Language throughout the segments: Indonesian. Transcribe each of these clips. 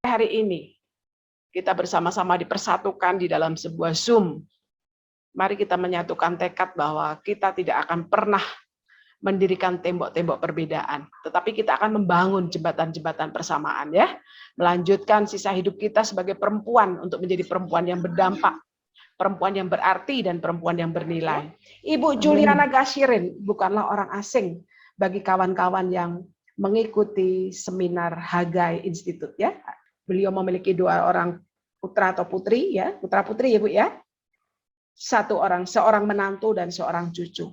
hari ini kita bersama-sama dipersatukan di dalam sebuah Zoom. Mari kita menyatukan tekad bahwa kita tidak akan pernah mendirikan tembok-tembok perbedaan, tetapi kita akan membangun jembatan-jembatan persamaan ya. Melanjutkan sisa hidup kita sebagai perempuan untuk menjadi perempuan yang berdampak, perempuan yang berarti dan perempuan yang bernilai. Ibu Juliana Gashirin bukanlah orang asing bagi kawan-kawan yang mengikuti seminar Hagai Institute ya. Beliau memiliki 2 orang putra atau putri ya, putra-putri ya Bu ya. Seorang menantu dan seorang cucu.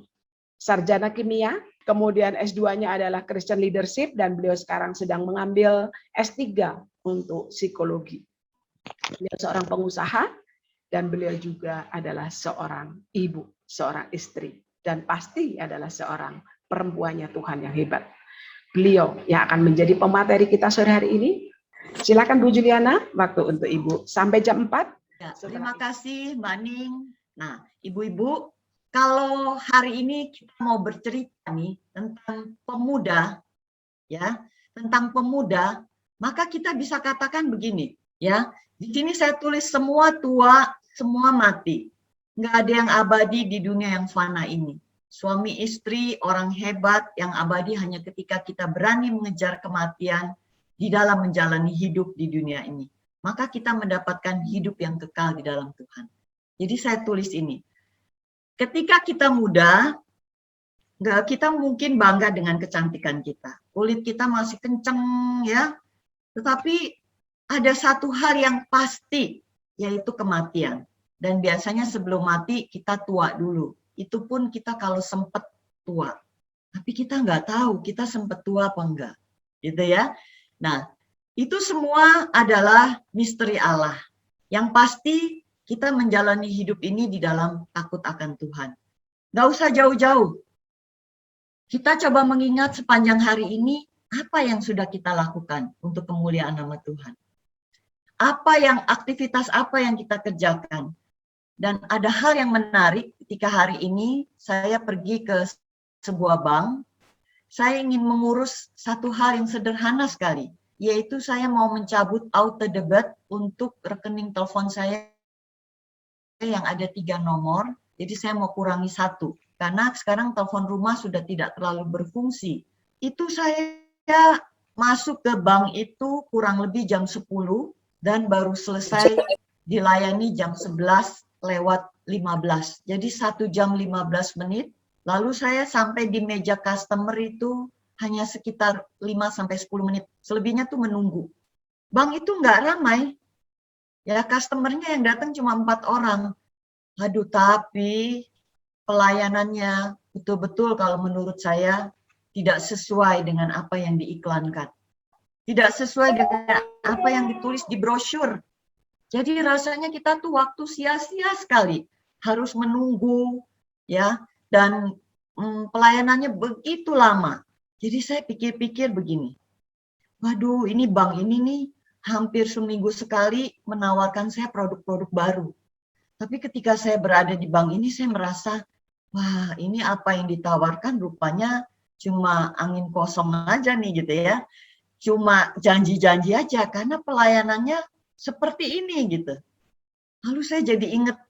Sarjana kimia, kemudian S2-nya adalah Christian Leadership dan beliau sekarang sedang mengambil S3 untuk psikologi. Beliau seorang pengusaha dan beliau juga adalah seorang ibu, seorang istri dan pasti adalah seorang perempuannya Tuhan yang hebat. Beliau yang akan menjadi pemateri kita sore hari ini. Silakan Bu Juliana, waktu untuk Ibu sampai jam 4. Ya, terima kasih Mbak Ning. Nah, Ibu-ibu, kalau hari ini kita mau bercerita nih tentang pemuda, ya, tentang pemuda, maka kita bisa katakan begini, ya. Di sini saya tulis semua tua, semua mati. Nggak ada yang abadi di dunia yang fana ini. Suami istri, orang hebat yang abadi hanya ketika kita berani mengejar kematian di dalam menjalani hidup di dunia ini. Maka kita mendapatkan hidup yang kekal di dalam Tuhan. Jadi saya tulis ini. Ketika kita muda, kita mungkin bangga dengan kecantikan kita. Kulit kita masih kenceng ya. Tetapi ada satu hal yang pasti, yaitu kematian. Dan biasanya sebelum mati kita tua dulu. Itu pun kita kalau sempat tua. Tapi kita nggak tahu kita sempat tua apa enggak. Gitu ya. Nah, itu semua adalah misteri Allah. Yang pasti kita menjalani hidup ini di dalam takut akan Tuhan. Nggak usah jauh-jauh. Kita coba mengingat sepanjang hari ini, apa yang sudah kita lakukan untuk kemuliaan nama Tuhan. Aktivitas apa yang kita kerjakan. Dan ada hal yang menarik ketika hari ini saya pergi ke sebuah bank, saya ingin mengurus satu hal yang sederhana sekali, yaitu saya mau mencabut auto debit untuk rekening telepon saya yang ada 3 nomor, jadi saya mau kurangi 1, karena sekarang telepon rumah sudah tidak terlalu berfungsi. Itu saya masuk ke bank itu kurang lebih jam 10 dan baru selesai dilayani jam 11 lewat 15. Jadi 1 jam 15 menit, lalu saya sampai di meja customer itu hanya sekitar 5-10 menit. Selebihnya tuh menunggu. Bank itu nggak ramai. Ya, customernya yang datang cuma 4 orang. Aduh, tapi pelayanannya betul-betul kalau menurut saya tidak sesuai dengan apa yang diiklankan. Tidak sesuai dengan apa yang ditulis di brosur. Jadi rasanya kita tuh waktu sia-sia sekali. Harus menunggu, ya, dan pelayanannya begitu lama. Jadi saya pikir-pikir begini, waduh ini bank ini nih hampir seminggu sekali menawarkan saya produk-produk baru. Tapi ketika saya berada di bank ini saya merasa, wah ini apa yang ditawarkan rupanya cuma angin kosong aja nih gitu ya. Cuma janji-janji aja karena pelayanannya seperti ini gitu. Lalu saya jadi ingat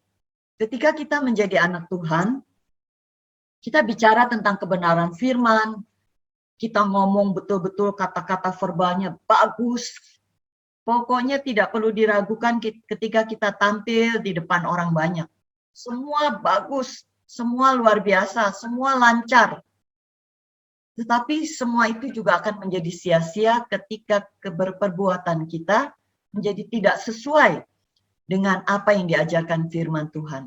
ketika kita menjadi anak Tuhan, kita bicara tentang kebenaran firman, kita ngomong betul-betul kata-kata verbalnya bagus. Pokoknya tidak perlu diragukan ketika kita tampil di depan orang banyak. Semua bagus, semua luar biasa, semua lancar. Tetapi semua itu juga akan menjadi sia-sia ketika keberperbuatan kita menjadi tidak sesuai dengan apa yang diajarkan firman Tuhan.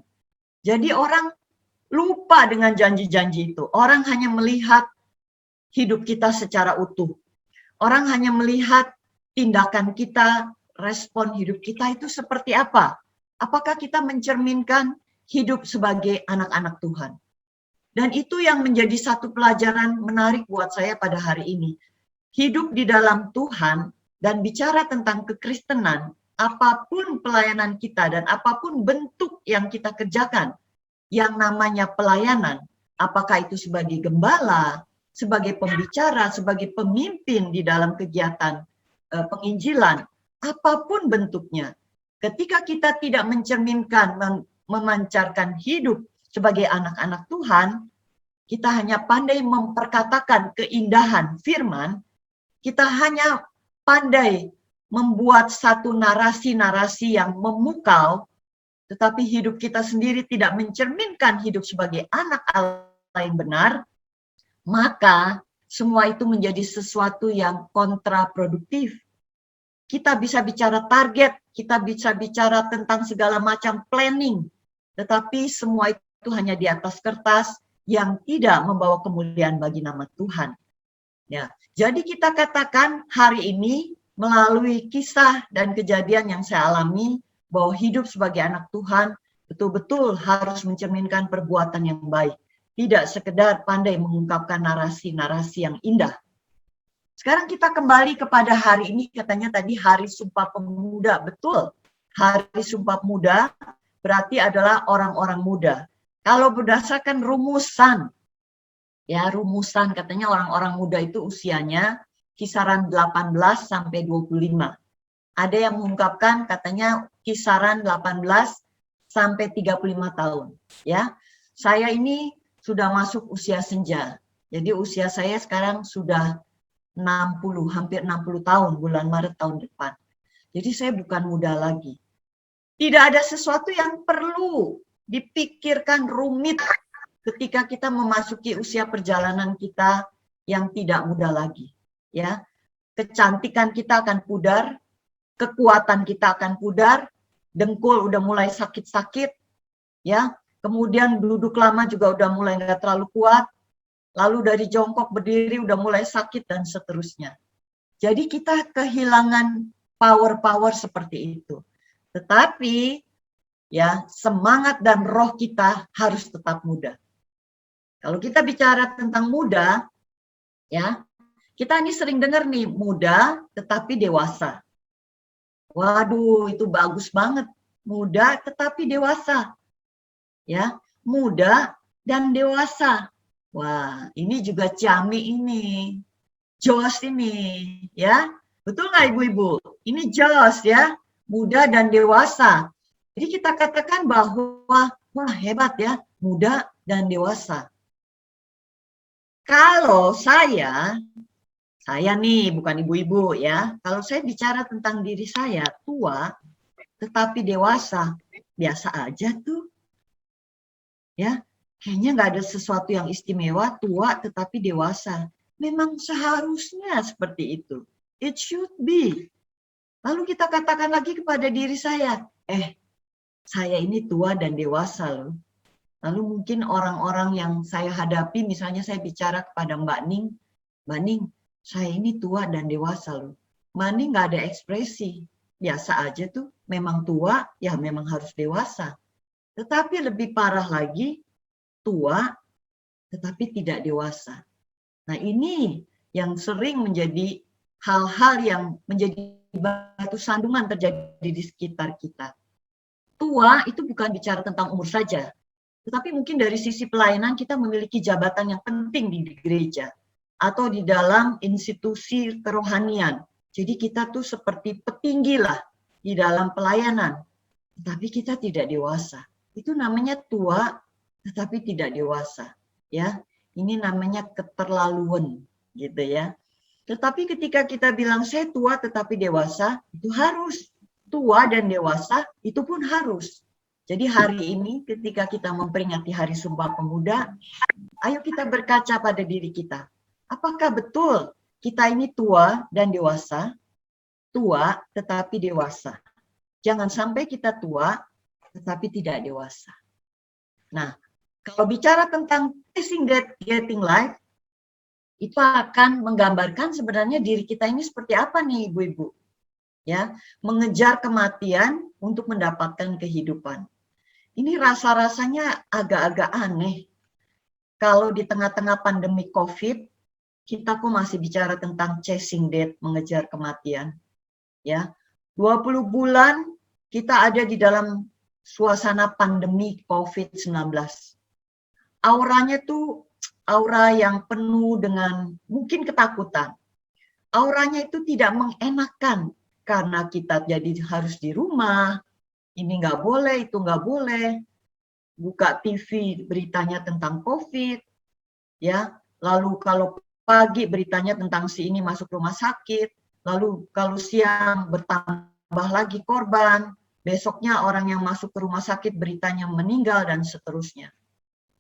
Jadi orang lupa dengan janji-janji itu. Orang hanya melihat hidup kita secara utuh. Orang hanya melihat tindakan kita, respon hidup kita itu seperti apa. Apakah kita mencerminkan hidup sebagai anak-anak Tuhan. Dan itu yang menjadi satu pelajaran menarik buat saya pada hari ini. Hidup di dalam Tuhan dan bicara tentang kekristenan, apapun pelayanan kita dan apapun bentuk yang kita kerjakan, yang namanya pelayanan, apakah itu sebagai gembala, sebagai pembicara, sebagai pemimpin di dalam kegiatan penginjilan, apapun bentuknya. Ketika kita tidak mencerminkan, memancarkan hidup sebagai anak-anak Tuhan, kita hanya pandai memperkatakan keindahan firman, kita hanya pandai membuat satu narasi-narasi yang memukau, tetapi hidup kita sendiri tidak mencerminkan hidup sebagai anak Allah yang benar, maka semua itu menjadi sesuatu yang kontraproduktif. Kita bisa bicara target, kita bisa bicara tentang segala macam planning, tetapi semua itu hanya di atas kertas yang tidak membawa kemuliaan bagi nama Tuhan. Ya, jadi kita katakan hari ini melalui kisah dan kejadian yang saya alami, bahwa hidup sebagai anak Tuhan betul-betul harus mencerminkan perbuatan yang baik. Tidak sekedar pandai mengungkapkan narasi-narasi yang indah. Sekarang kita kembali kepada hari ini, katanya tadi Hari Sumpah Pemuda. Betul, Hari Sumpah Pemuda berarti adalah orang-orang muda. Kalau berdasarkan rumusan, ya rumusan katanya orang-orang muda itu usianya kisaran 18 sampai 25. Ada yang mengungkapkan katanya kisaran 18 sampai 35 tahun. Ya, saya ini sudah masuk usia senja. Jadi usia saya sekarang sudah 60, hampir 60 tahun bulan Maret tahun depan. Jadi saya bukan muda lagi. Tidak ada sesuatu yang perlu dipikirkan rumit ketika kita memasuki usia perjalanan kita yang tidak muda lagi. Ya, kecantikan kita akan pudar, kekuatan kita akan pudar, dengkul udah mulai sakit-sakit, ya. Kemudian duduk lama juga udah mulai nggak terlalu kuat. Lalu dari jongkok berdiri udah mulai sakit dan seterusnya. Jadi kita kehilangan power-power seperti itu. Tetapi ya semangat dan roh kita harus tetap muda. Kalau kita bicara tentang muda, ya kita ini sering dengar nih muda tetapi dewasa. Waduh, itu bagus banget. Muda tetapi dewasa. Ya, muda dan dewasa. Wah, ini juga ciamik ini. Jos ini, ya. Betul nggak ibu-ibu? Ini jos ya, muda dan dewasa. Jadi kita katakan bahwa, wah hebat ya, muda dan dewasa. Kalau saya nih bukan ibu-ibu ya, kalau saya bicara tentang diri saya, tua tetapi dewasa, biasa aja tuh. Ya, kayaknya nggak ada sesuatu yang istimewa, tua tetapi dewasa. Memang seharusnya seperti itu. It should be. Lalu kita katakan lagi kepada diri saya, saya ini tua dan dewasa loh. Lalu mungkin orang-orang yang saya hadapi, misalnya saya bicara kepada Mbak Ning, saya ini tua dan dewasa loh. Mbak Ning nggak ada ekspresi, biasa aja tuh. Memang tua, ya memang harus dewasa. Tetapi lebih parah lagi, tua tetapi tidak dewasa. Nah ini yang sering menjadi hal-hal yang menjadi batu sandungan terjadi di sekitar kita. Tua itu bukan bicara tentang umur saja, tetapi mungkin dari sisi pelayanan kita memiliki jabatan yang penting di gereja atau di dalam institusi kerohanian. Jadi kita tuh seperti petinggi lah di dalam pelayanan, tetapi kita tidak dewasa. Itu namanya tua tetapi tidak dewasa, ya. Ini namanya keterlaluan, gitu ya. Tetapi ketika kita bilang saya tua tetapi dewasa, itu harus. Tua dan dewasa itu pun harus. Jadi hari ini ketika kita memperingati Hari Sumpah Pemuda, ayo kita berkaca pada diri kita. Apakah betul kita ini tua dan dewasa? Tua tetapi dewasa. Jangan sampai kita tua tetapi tidak dewasa. Nah, kalau bicara tentang chasing getting life, itu akan menggambarkan sebenarnya diri kita ini seperti apa nih ibu-ibu. Ya, mengejar kematian untuk mendapatkan kehidupan. Ini rasa-rasanya agak-agak aneh. Kalau di tengah-tengah pandemi COVID, kita kok masih bicara tentang chasing death, mengejar kematian. Ya, 20 bulan kita ada di dalam suasana pandemi COVID-19. Auranya tuh aura yang penuh dengan mungkin ketakutan. Auranya itu tidak mengenakan karena kita jadi harus di rumah, ini nggak boleh, itu nggak boleh, buka TV beritanya tentang COVID, ya. Lalu kalau pagi beritanya tentang si ini masuk rumah sakit, lalu kalau siang bertambah lagi korban, besoknya orang yang masuk ke rumah sakit beritanya meninggal dan seterusnya.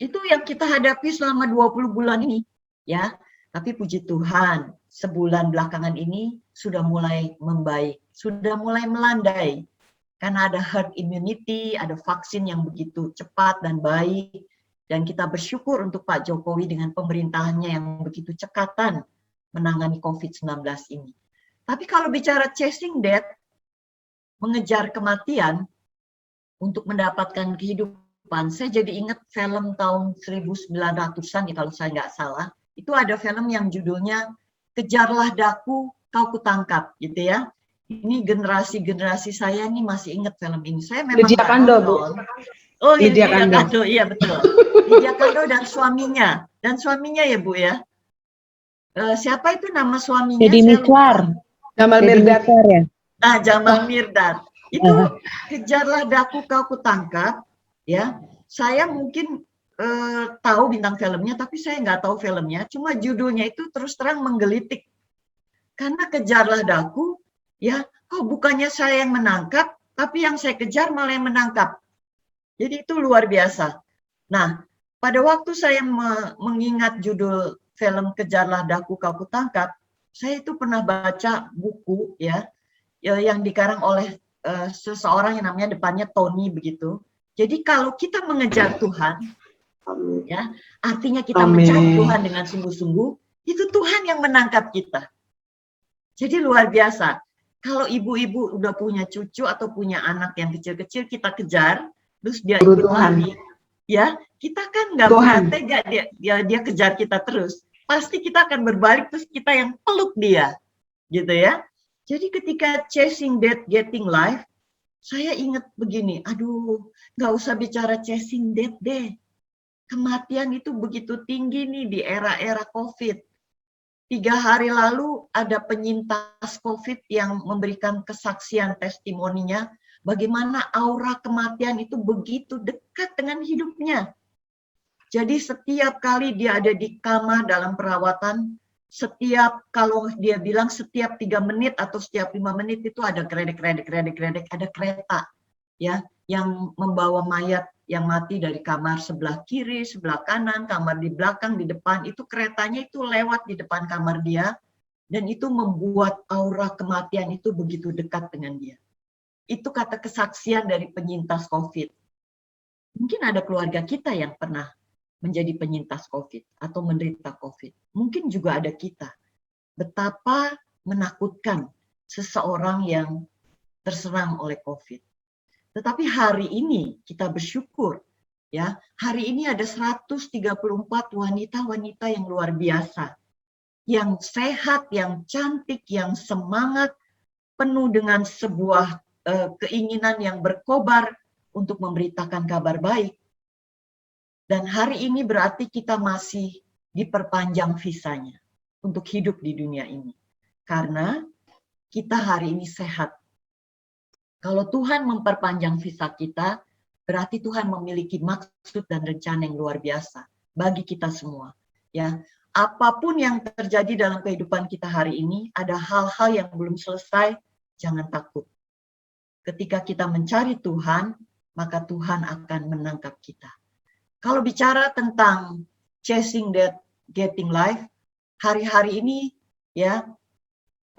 Itu yang kita hadapi selama 20 bulan ini, ya. Tapi puji Tuhan, sebulan belakangan ini sudah mulai membaik, sudah mulai melandai. Karena ada herd immunity, ada vaksin yang begitu cepat dan baik. Dan kita bersyukur untuk Pak Jokowi dengan pemerintahannya yang begitu cekatan menangani COVID-19 ini. Tapi kalau bicara chasing death, mengejar kematian untuk mendapatkan kehidupan, saya jadi ingat film tahun 1900-an, kalau saya nggak salah. Itu ada film yang judulnya Kejarlah Daku, Kau Kutangkap, gitu ya. Ini generasi saya nih masih ingat film ini. Saya memang Lydia Kando, Bu. Oh, Lydia Kando. Kando, iya betul. Lydia Kando dan suaminya. Dan suaminya ya, Bu ya. Siapa itu nama suaminya? Deddy Miswar. Jamal Deddy Mirdad. Miswar ya. Nah, Jamal Mirdad. Itu Kejarlah Daku Kau Kutangkap, ya. Saya mungkin tahu bintang filmnya, tapi saya nggak tahu filmnya. Cuma judulnya itu terus terang menggelitik. Karena kejarlah daku, ya, kok bukannya saya yang menangkap, tapi yang saya kejar malah yang menangkap. Jadi itu luar biasa. Nah, pada waktu saya mengingat judul film Kejarlah Daku Kau Kutangkap, saya itu pernah baca buku, ya yang dikarang oleh seseorang yang namanya depannya Tony begitu. Jadi kalau kita mengejar Tuhan, ya, artinya kita mencari Tuhan dengan sungguh-sungguh, itu Tuhan yang menangkap kita. Jadi luar biasa. Kalau ibu-ibu udah punya cucu atau punya anak yang kecil-kecil, kita kejar, terus dia ikut lari, ya, kita kan nggak pernah tega dia kejar kita terus. Pasti kita akan berbalik terus kita yang peluk dia, gitu ya. Jadi ketika chasing death, getting life, saya ingat begini, aduh, nggak usah bicara chasing death deh. Kematian itu begitu tinggi nih di era-era COVID. 3 hari lalu ada penyintas COVID yang memberikan kesaksian testimoninya bagaimana aura kematian itu begitu dekat dengan hidupnya. Jadi setiap kali dia ada di kamar dalam perawatan, kalau dia bilang setiap 3 menit atau setiap 5 menit itu ada gredek, ada kereta, ya, yang membawa mayat yang mati dari kamar sebelah kiri, sebelah kanan, kamar di belakang, di depan, itu keretanya itu lewat di depan kamar dia, dan itu membuat aura kematian itu begitu dekat dengan dia. Itu kata kesaksian dari penyintas COVID. Mungkin ada keluarga kita yang pernah menjadi penyintas COVID atau menderita COVID. Mungkin juga ada kita. Betapa menakutkan seseorang yang terserang oleh COVID. Tetapi hari ini kita bersyukur, ya, hari ini ada 134 wanita-wanita yang luar biasa, yang sehat, yang cantik, yang semangat, penuh dengan sebuah keinginan yang berkobar untuk memberitakan kabar baik. Dan hari ini berarti kita masih diperpanjang visanya untuk hidup di dunia ini. Karena kita hari ini sehat. Kalau Tuhan memperpanjang visa kita, berarti Tuhan memiliki maksud dan rencana yang luar biasa bagi kita semua. Ya, apapun yang terjadi dalam kehidupan kita hari ini, ada hal-hal yang belum selesai, jangan takut. Ketika kita mencari Tuhan, maka Tuhan akan menangkap kita. Kalau bicara tentang chasing death, getting life, hari-hari ini, ya,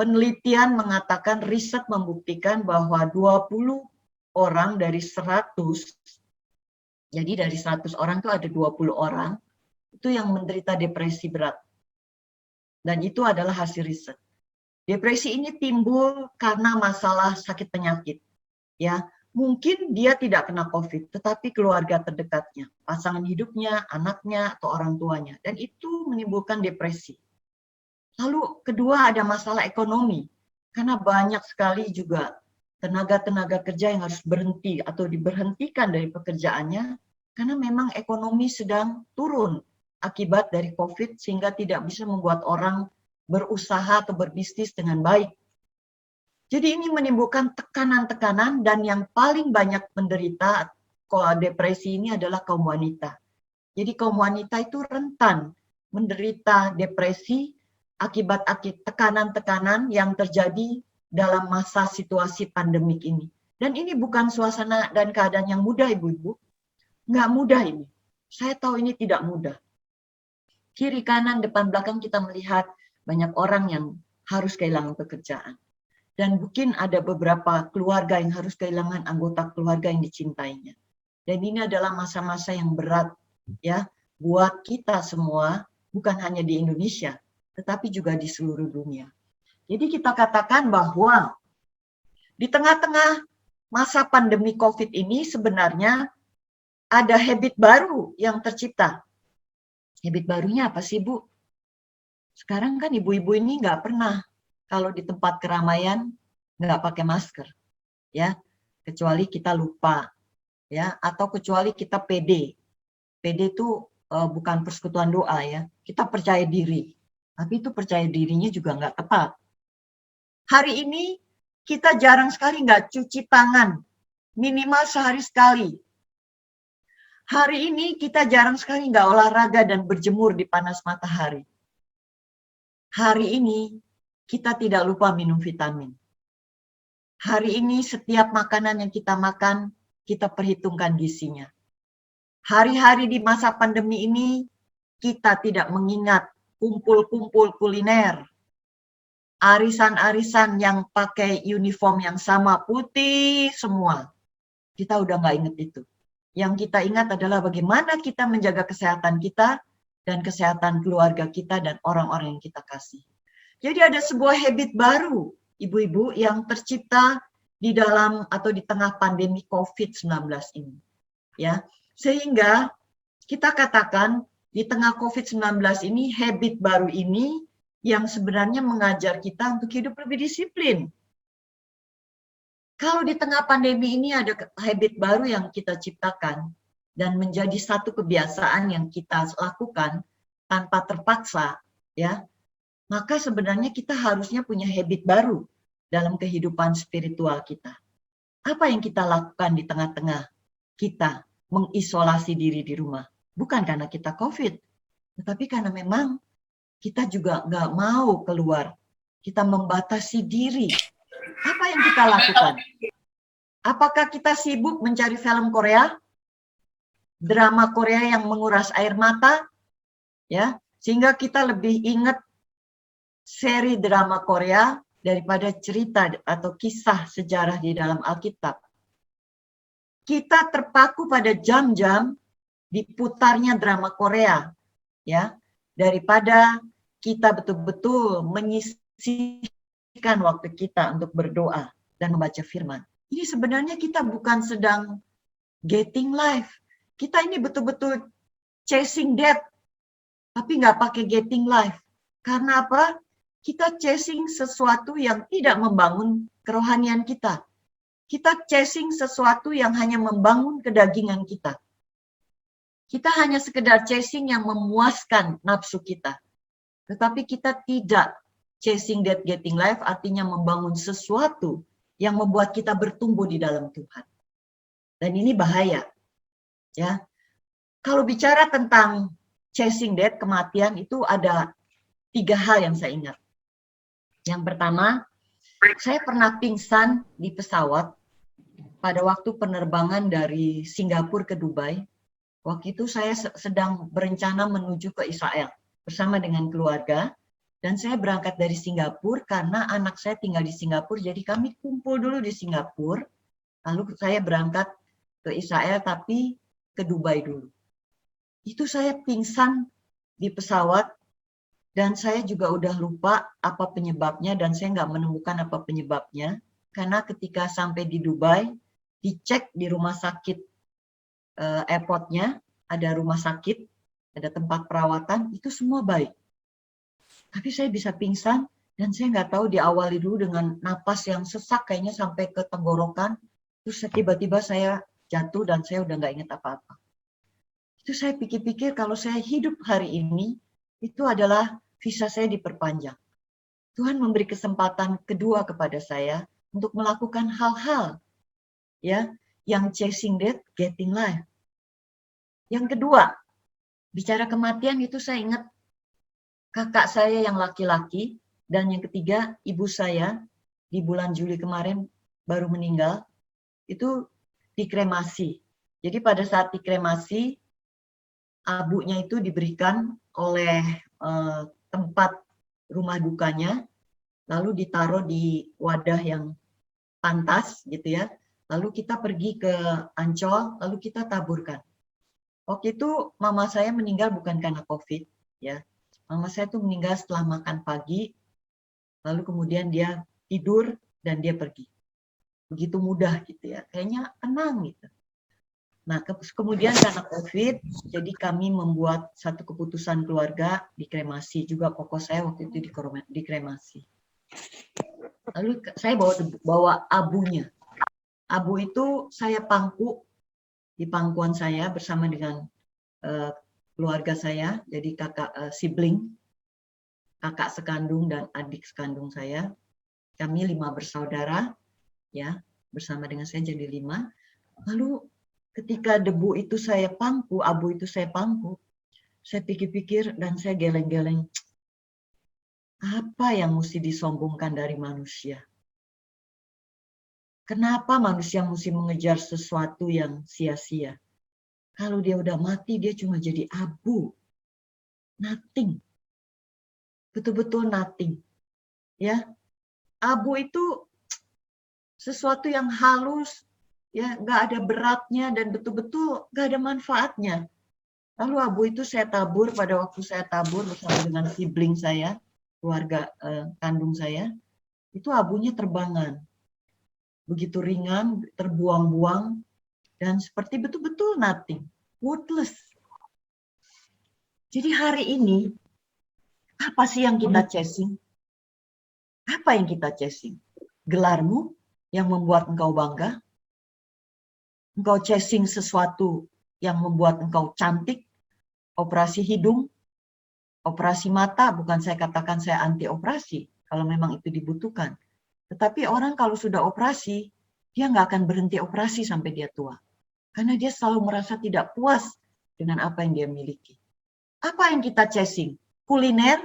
penelitian mengatakan, riset membuktikan bahwa 20 orang dari 100, jadi dari 100 orang itu ada 20 orang, itu yang menderita depresi berat. Dan itu adalah hasil riset. Depresi ini timbul karena masalah sakit penyakit. Ya, mungkin dia tidak kena COVID, tetapi keluarga terdekatnya, pasangan hidupnya, anaknya, atau orang tuanya. Dan itu menimbulkan depresi. Lalu kedua ada masalah ekonomi, karena banyak sekali juga tenaga-tenaga kerja yang harus berhenti atau diberhentikan dari pekerjaannya, karena memang ekonomi sedang turun akibat dari COVID sehingga tidak bisa membuat orang berusaha atau berbisnis dengan baik. Jadi ini menimbulkan tekanan-tekanan, dan yang paling banyak menderita depresi ini adalah kaum wanita. Jadi kaum wanita itu rentan menderita depresi akibat tekanan-tekanan yang terjadi dalam masa situasi pandemik ini. Dan ini bukan suasana dan keadaan yang mudah, ibu-ibu. Nggak mudah ini. Saya tahu ini tidak mudah. Kiri, kanan, depan, belakang kita melihat banyak orang yang harus kehilangan pekerjaan. Dan mungkin ada beberapa keluarga yang harus kehilangan anggota keluarga yang dicintainya. Dan ini adalah masa-masa yang berat ya buat kita semua, bukan hanya di Indonesia, tetapi juga di seluruh dunia. Jadi kita katakan bahwa di tengah-tengah masa pandemi COVID ini sebenarnya ada habit baru yang tercipta. Habit barunya apa sih, Bu? Sekarang kan ibu-ibu ini nggak pernah kalau di tempat keramaian nggak pakai masker, ya, kecuali kita lupa, ya, atau kecuali kita pede. Pede itu bukan persekutuan doa, ya. Kita percaya diri, tapi itu percaya dirinya juga nggak tepat. Hari ini kita jarang sekali nggak cuci tangan, minimal sehari sekali. Hari ini kita jarang sekali nggak olahraga dan berjemur di panas matahari. Hari ini kita tidak lupa minum vitamin. Hari ini setiap makanan yang kita makan, kita perhitungkan gizinya. Hari-hari di masa pandemi ini, kita tidak mengingat kumpul-kumpul kuliner. Arisan-arisan yang pakai uniform yang sama, putih semua. Kita udah nggak ingat itu. Yang kita ingat adalah bagaimana kita menjaga kesehatan kita dan kesehatan keluarga kita dan orang-orang yang kita kasih. Jadi ada sebuah habit baru, ibu-ibu, yang tercipta di dalam atau di tengah pandemi COVID-19 ini. Ya, sehingga kita katakan di tengah COVID-19 ini, habit baru ini yang sebenarnya mengajar kita untuk hidup lebih disiplin. Kalau di tengah pandemi ini ada habit baru yang kita ciptakan dan menjadi satu kebiasaan yang kita lakukan tanpa terpaksa, ya, maka sebenarnya kita harusnya punya habit baru dalam kehidupan spiritual kita. Apa yang kita lakukan di tengah-tengah kita mengisolasi diri di rumah? Bukan karena kita COVID, tetapi karena memang kita juga nggak mau keluar. Kita membatasi diri. Apa yang kita lakukan? Apakah kita sibuk mencari film Korea? Drama Korea yang menguras air mata? Ya, sehingga kita lebih ingat seri drama Korea daripada cerita atau kisah sejarah di dalam Alkitab. Kita terpaku pada jam-jam diputarnya drama Korea, ya, daripada kita betul-betul menyisihkan waktu kita untuk berdoa dan membaca firman. Ini sebenarnya kita bukan sedang getting life. Kita ini betul-betul chasing death, tapi nggak pakai getting life. Karena apa? Kita chasing sesuatu yang tidak membangun kerohanian kita. Kita chasing sesuatu yang hanya membangun kedagingan kita. Kita hanya sekedar chasing yang memuaskan nafsu kita. Tetapi kita tidak chasing that getting life, artinya membangun sesuatu yang membuat kita bertumbuh di dalam Tuhan. Dan ini bahaya. Ya. Kalau bicara tentang chasing death, kematian, itu ada 3 hal yang saya ingat. Yang pertama, saya pernah pingsan di pesawat pada waktu penerbangan dari Singapura ke Dubai. Waktu itu saya sedang berencana menuju ke Israel bersama dengan keluarga. Dan saya berangkat dari Singapura karena anak saya tinggal di Singapura. Jadi kami kumpul dulu di Singapura. Lalu saya berangkat ke Israel tapi ke Dubai dulu. Itu saya pingsan di pesawat. Dan saya juga udah lupa apa penyebabnya dan saya nggak menemukan apa penyebabnya. Karena ketika sampai di Dubai, dicek di rumah sakit airportnya, ada rumah sakit, ada tempat perawatan, itu semua baik. Tapi saya bisa pingsan dan saya nggak tahu diawali dulu dengan napas yang sesak kayaknya sampai ke tenggorokan. Terus tiba-tiba saya jatuh dan saya udah nggak ingat apa-apa. Itu saya pikir-pikir kalau saya hidup hari ini, itu adalah visa saya diperpanjang. Tuhan memberi kesempatan kedua kepada saya untuk melakukan hal-hal ya yang chasing death, getting life. Yang kedua, bicara kematian itu saya ingat kakak saya yang laki-laki, dan yang ketiga ibu saya di bulan Juli kemarin baru meninggal, itu dikremasi. Jadi pada saat dikremasi, abunya itu diberikan oleh tempat rumah dukanya, lalu ditaruh di wadah yang pantas gitu ya. Lalu kita pergi ke Ancol, lalu kita taburkan. Waktu itu mama saya meninggal bukan karena COVID ya. Mama saya tuh meninggal setelah makan pagi, lalu kemudian dia tidur dan dia pergi. Begitu mudah gitu ya. Kayaknya tenang gitu. Nah, kemudian karena COVID, jadi kami membuat satu keputusan keluarga dikremasi. Juga koko saya waktu itu dikremasi. Lalu saya bawa abunya. Abu itu saya pangku di pangkuan saya bersama dengan keluarga saya, jadi kakak sibling, kakak sekandung dan adik sekandung saya. Kami 5 bersaudara, ya, bersama dengan saya jadi 5. Lalu ketika debu itu saya pangku, abu itu saya pangku, saya pikir-pikir dan saya geleng-geleng, apa yang mesti disombongkan dari manusia? Kenapa manusia mesti mengejar sesuatu yang sia-sia? Kalau dia udah mati, dia cuma jadi abu. Nothing. Betul-betul nothing. Ya, abu itu sesuatu yang halus, ya, nggak ada beratnya dan betul-betul nggak ada manfaatnya. Lalu abu itu saya tabur pada waktu saya tabur bersama dengan sibling saya, keluarga kandung saya, itu abunya terbangan. Begitu ringan, terbuang-buang, dan seperti betul-betul nothing, worthless. Jadi hari ini, apa sih yang kita chasing? Apa yang kita chasing? Gelarmu yang membuat engkau bangga? Engkau chasing sesuatu yang membuat engkau cantik? Operasi hidung, operasi mata, bukan saya katakan saya anti operasi, kalau memang itu dibutuhkan. Tetapi orang kalau sudah operasi, dia nggak akan berhenti operasi sampai dia tua. Karena dia selalu merasa tidak puas dengan apa yang dia miliki. Apa yang kita chasing? Kuliner?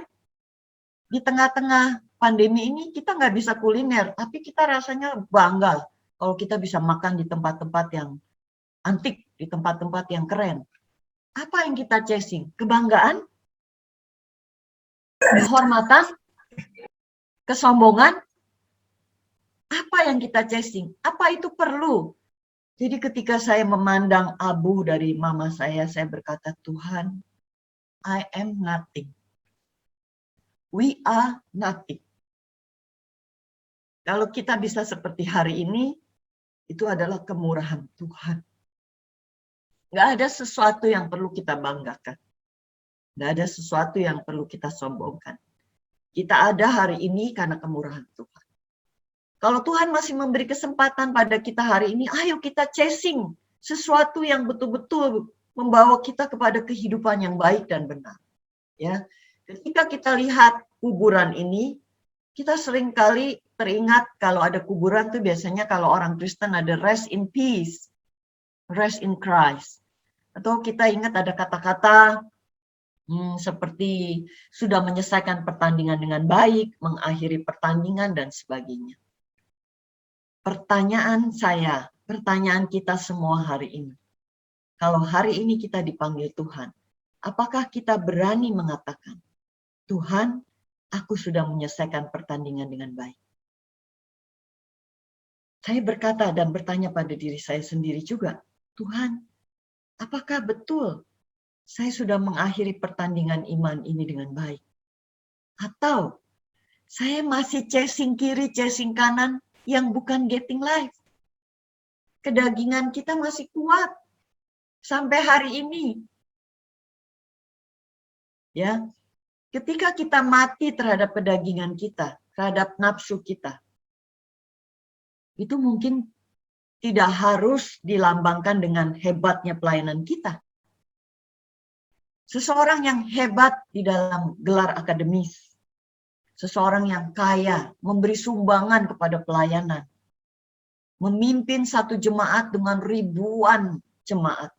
Di tengah-tengah pandemi ini kita nggak bisa kuliner, tapi kita rasanya bangga kalau kita bisa makan di tempat-tempat yang antik, di tempat-tempat yang keren. Apa yang kita chasing? Kebanggaan? Kehormatan? Kesombongan? Apa yang kita chasing? Apa itu perlu? Jadi ketika saya memandang abu dari mama saya berkata, Tuhan, I am nothing. We are nothing. Kalau kita bisa seperti hari ini, itu adalah kemurahan Tuhan. Nggak ada sesuatu yang perlu kita banggakan. Nggak ada sesuatu yang perlu kita sombongkan. Kita ada hari ini karena kemurahan Tuhan. Kalau Tuhan masih memberi kesempatan pada kita hari ini, ayo kita chasing sesuatu yang betul-betul membawa kita kepada kehidupan yang baik dan benar. Ya, ketika kita lihat kuburan ini, kita seringkali teringat kalau ada kuburan tuh biasanya kalau orang Kristen ada rest in peace, rest in Christ. Atau kita ingat ada kata-kata seperti sudah menyelesaikan pertandingan dengan baik, mengakhiri pertandingan dan sebagainya. Pertanyaan saya, pertanyaan kita semua hari ini. Kalau hari ini kita dipanggil Tuhan, apakah kita berani mengatakan, Tuhan, aku sudah menyelesaikan pertandingan dengan baik? Saya berkata dan bertanya pada diri saya sendiri juga, Tuhan, apakah betul saya sudah mengakhiri pertandingan iman ini dengan baik? Atau saya masih chasing kiri, chasing kanan yang bukan getting life? Kedagingan kita masih kuat sampai hari ini. Ya, ketika kita mati terhadap kedagingan kita, terhadap nafsu kita, itu mungkin tidak harus dilambangkan dengan hebatnya pelayanan kita. Seseorang yang hebat di dalam gelar akademis, seseorang yang kaya, memberi sumbangan kepada pelayanan, memimpin satu jemaat dengan ribuan jemaat.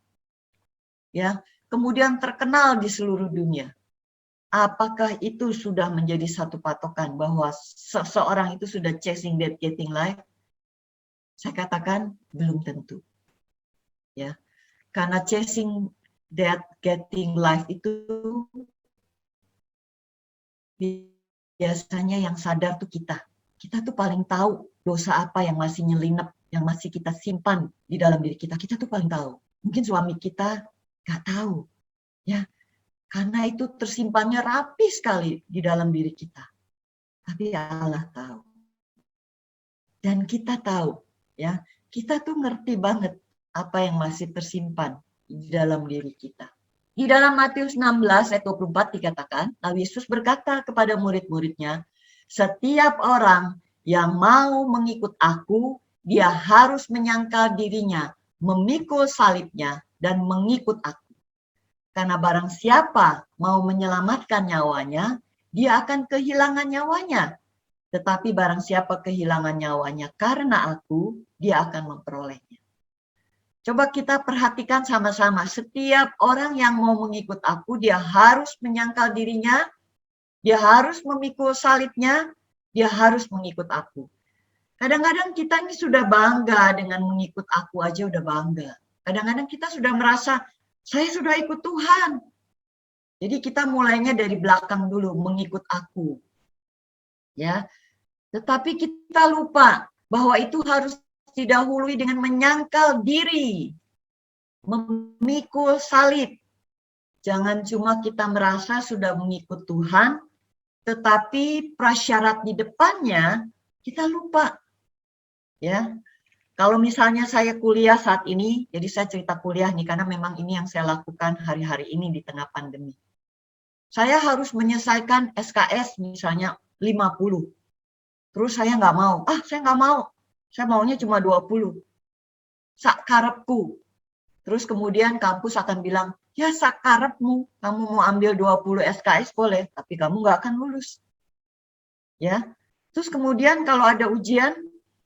Ya, kemudian terkenal di seluruh dunia. Apakah itu sudah menjadi satu patokan bahwa seseorang itu sudah chasing that getting life? Saya katakan belum tentu. Ya. Karena chasing that getting life itu biasanya yang sadar tuh kita. Kita tuh paling tahu dosa apa yang masih nyelinap, yang masih kita simpan di dalam diri kita. Kita tuh paling tahu. Mungkin suami kita nggak tahu. Ya, karena itu tersimpannya rapi sekali di dalam diri kita. Tapi Allah tahu. Dan kita tahu, ya, kita tuh ngerti banget apa yang masih tersimpan di dalam diri kita. Di dalam Matius 16 ayat 24 dikatakan, lalu Yesus berkata kepada murid-muridnya, setiap orang yang mau mengikut aku, dia harus menyangkal dirinya, memikul salibnya, dan mengikut aku. Karena barang siapa mau menyelamatkan nyawanya, dia akan kehilangan nyawanya. Tetapi barang siapa kehilangan nyawanya karena aku, dia akan memperolehnya. Coba kita perhatikan sama-sama. Setiap orang yang mau mengikut aku, dia harus menyangkal dirinya, dia harus memikul salibnya, dia harus mengikut aku. Kadang-kadang kita ini sudah bangga dengan mengikut aku aja udah bangga. Kadang-kadang kita sudah merasa, saya sudah ikut Tuhan. Jadi kita mulainya dari belakang dulu, mengikut aku. Ya, tetapi kita lupa bahwa itu harus didahului dengan menyangkal diri, memikul salib. Jangan cuma kita merasa sudah mengikut Tuhan, tetapi prasyarat di depannya kita lupa. Ya, kalau misalnya saya kuliah saat ini, jadi saya cerita kuliah nih karena memang ini yang saya lakukan hari-hari ini di tengah pandemi. Saya harus menyelesaikan SKS misalnya 50. Terus saya nggak mau. Saya nggak mau. Saya maunya cuma 20. Sakarepku. Terus kemudian kampus akan bilang, ya sakarepmu. Kamu mau ambil 20 SKS boleh, tapi kamu nggak akan lulus. Ya. Terus kemudian kalau ada ujian,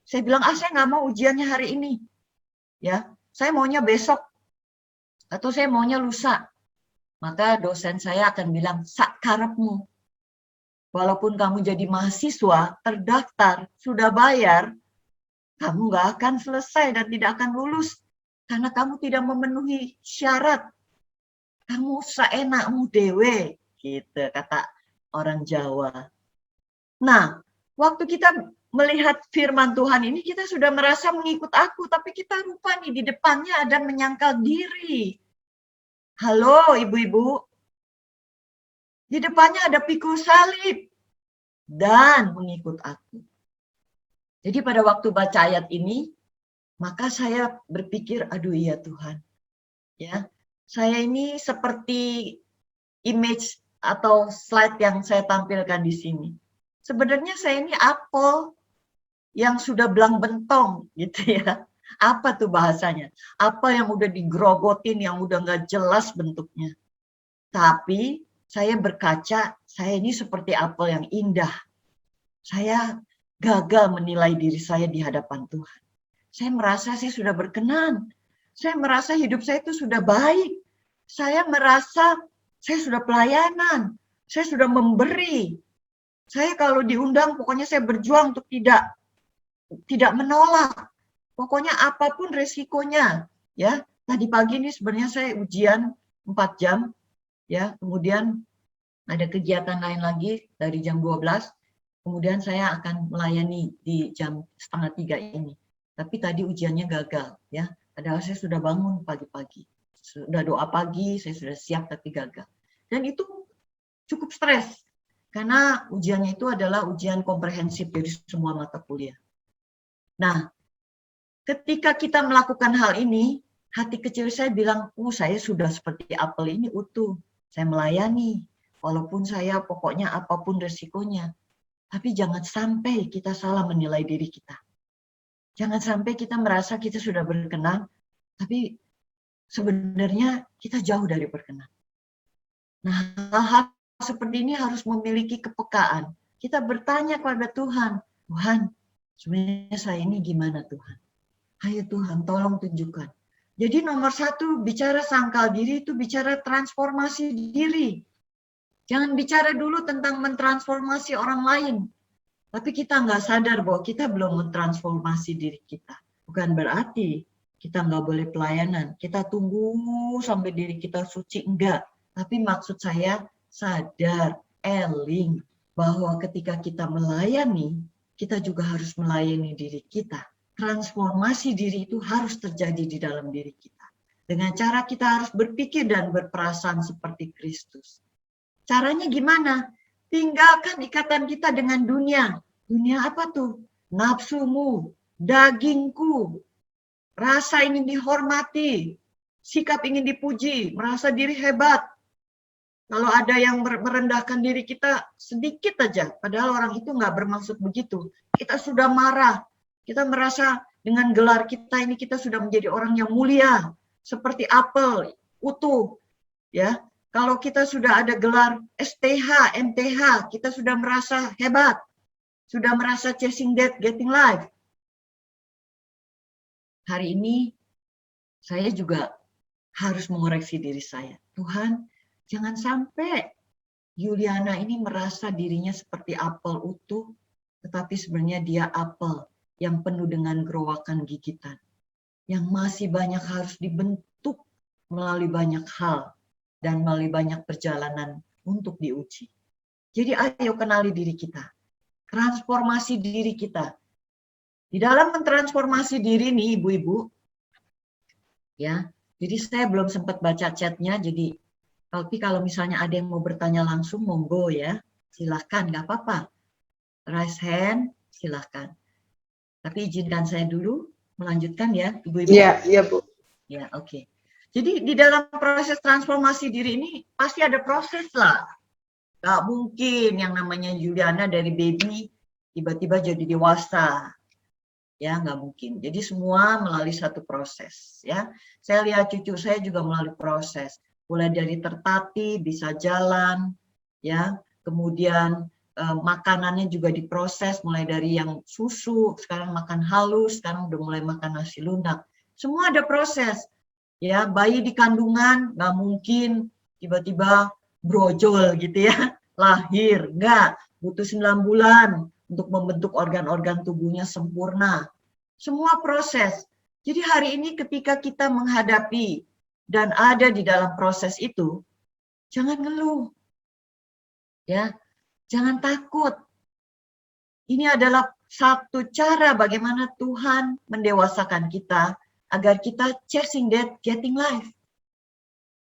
saya bilang, saya nggak mau ujiannya hari ini. Ya. Saya maunya besok. Atau saya maunya lusa. Maka dosen saya akan bilang, sakarepmu. Walaupun kamu jadi mahasiswa, terdaftar, sudah bayar, kamu nggak akan selesai dan tidak akan lulus. Karena kamu tidak memenuhi syarat. Kamu seenakmu dewe, gitu kata orang Jawa. Nah, waktu kita melihat firman Tuhan ini, kita sudah merasa mengikut aku, tapi kita lupa nih, di depannya ada menyangkal diri. Halo ibu-ibu, di depannya ada pikul salib dan mengikut aku. Jadi pada waktu baca ayat ini, maka saya berpikir, aduh iya Tuhan. Ya, saya ini seperti image atau slide yang saya tampilkan di sini. Sebenarnya saya ini apel yang sudah belang bentong gitu ya. Apa tuh bahasanya? Apa yang udah digrogotin, yang udah nggak jelas bentuknya. Tapi saya berkaca, saya ini seperti apel yang indah. Saya gagal menilai diri saya di hadapan Tuhan. Saya merasa saya sudah berkenan. Saya merasa hidup saya itu sudah baik. Saya merasa saya sudah pelayanan. Saya sudah memberi. Saya kalau diundang pokoknya saya berjuang untuk tidak menolak. Pokoknya apapun resikonya, ya. Tadi pagi ini sebenarnya saya ujian 4 jam, ya. Kemudian ada kegiatan lain lagi dari jam 12. Kemudian saya akan melayani di jam 2:30 ini. Tapi tadi ujiannya gagal, ya. Padahal saya sudah bangun pagi-pagi. Sudah doa pagi, saya sudah siap tapi gagal. Dan itu cukup stres. Karena ujiannya itu adalah ujian komprehensif dari semua mata kuliah. Nah, ketika kita melakukan hal ini, hati kecil saya bilang, saya sudah seperti apel ini utuh. Saya melayani, walaupun saya pokoknya apapun resikonya. Tapi jangan sampai kita salah menilai diri kita. Jangan sampai kita merasa kita sudah berkenan, tapi sebenarnya kita jauh dari berkenan. Nah, hal-hal seperti ini harus memiliki kepekaan. Kita bertanya kepada Tuhan, Tuhan, sebenarnya saya ini gimana Tuhan? Ayo Tuhan, tolong tunjukkan. Jadi nomor satu, bicara sangkal diri itu bicara transformasi diri. Jangan bicara dulu tentang mentransformasi orang lain. Tapi kita nggak sadar bahwa kita belum mentransformasi diri kita. Bukan berarti kita nggak boleh pelayanan. Kita tunggu sampai diri kita suci, enggak. Tapi maksud saya sadar, eling, bahwa ketika kita melayani, kita juga harus melayani diri kita. Transformasi diri itu harus terjadi di dalam diri kita. Dengan cara kita harus berpikir dan berperasaan seperti Kristus. Caranya gimana? Tinggalkan ikatan kita dengan dunia. Dunia apa tuh? Nafsumu, dagingku, rasa ingin dihormati, sikap ingin dipuji, merasa diri hebat. Kalau ada yang merendahkan diri kita sedikit aja, padahal orang itu nggak bermaksud begitu. Kita sudah marah, kita merasa dengan gelar kita ini kita sudah menjadi orang yang mulia, seperti apel utuh, ya. Kalau kita sudah ada gelar STH, MTH, kita sudah merasa hebat, sudah merasa chasing death, getting life. Hari ini saya juga harus mengoreksi diri saya. Tuhan, jangan sampai Yuliana ini merasa dirinya seperti apel utuh, tetapi sebenarnya dia apel yang penuh dengan gerowakan gigitan, yang masih banyak harus dibentuk melalui banyak hal dan melalui banyak perjalanan untuk diuji. Jadi ayo kenali diri kita, transformasi diri kita. Di dalam mentransformasi diri nih ibu-ibu, ya. Jadi saya belum sempat baca chatnya, jadi tapi kalau misalnya ada yang mau bertanya langsung, monggo ya, silahkan, nggak apa-apa. Raise hand, silahkan. Tapi izinkan saya dulu melanjutkan ya, ibu-ibu. Iya, Bu. Ya, oke. Jadi di dalam proses transformasi diri ini pasti ada proses lah. Nggak mungkin yang namanya Yuliana dari baby tiba-tiba jadi dewasa. Ya, nggak mungkin. Jadi semua melalui satu proses. Ya, saya lihat cucu saya juga melalui proses. Mulai dari tertatih, bisa jalan, ya. Kemudian makanannya juga diproses, mulai dari yang susu, sekarang makan halus, sekarang udah mulai makan nasi lunak. Semua ada proses. Ya, bayi di kandungan nggak mungkin tiba-tiba brojol gitu ya, lahir, nggak, butuh 9 bulan untuk membentuk organ-organ tubuhnya sempurna. Semua proses. Jadi hari ini ketika kita menghadapi dan ada di dalam proses itu, jangan ngeluh. Ya, jangan takut. Ini adalah satu cara bagaimana Tuhan mendewasakan kita agar kita chasing that, getting life.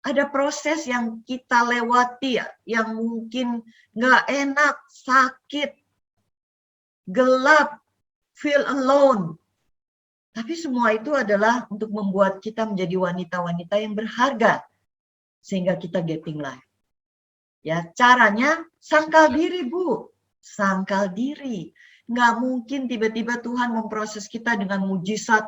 Ada proses yang kita lewati yang mungkin nggak enak, sakit, gelap, feel alone. Tapi semua itu adalah untuk membuat kita menjadi wanita-wanita yang berharga sehingga kita getting life. Ya, caranya sangkal diri, Bu. Sangkal diri. Nggak mungkin tiba-tiba Tuhan memproses kita dengan mujizat.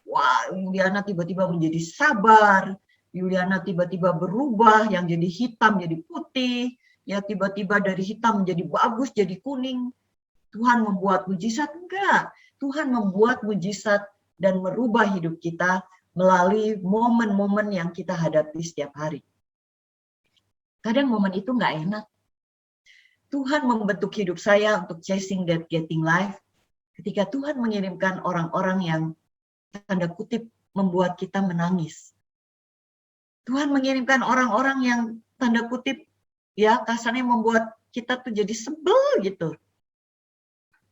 Wah, Yuliana tiba-tiba menjadi sabar. Yuliana tiba-tiba berubah, yang jadi hitam jadi putih. Ya, tiba-tiba dari hitam menjadi bagus, jadi kuning. Tuhan membuat mujizat? Enggak. Tuhan membuat mujizat dan merubah hidup kita melalui momen-momen yang kita hadapi setiap hari. Kadang momen itu nggak enak. Tuhan membentuk hidup saya untuk chasing that getting life. Ketika Tuhan mengirimkan orang-orang yang tanda kutip membuat kita menangis. Tuhan mengirimkan orang-orang yang tanda kutip ya kasarnya membuat kita tuh jadi sebel gitu.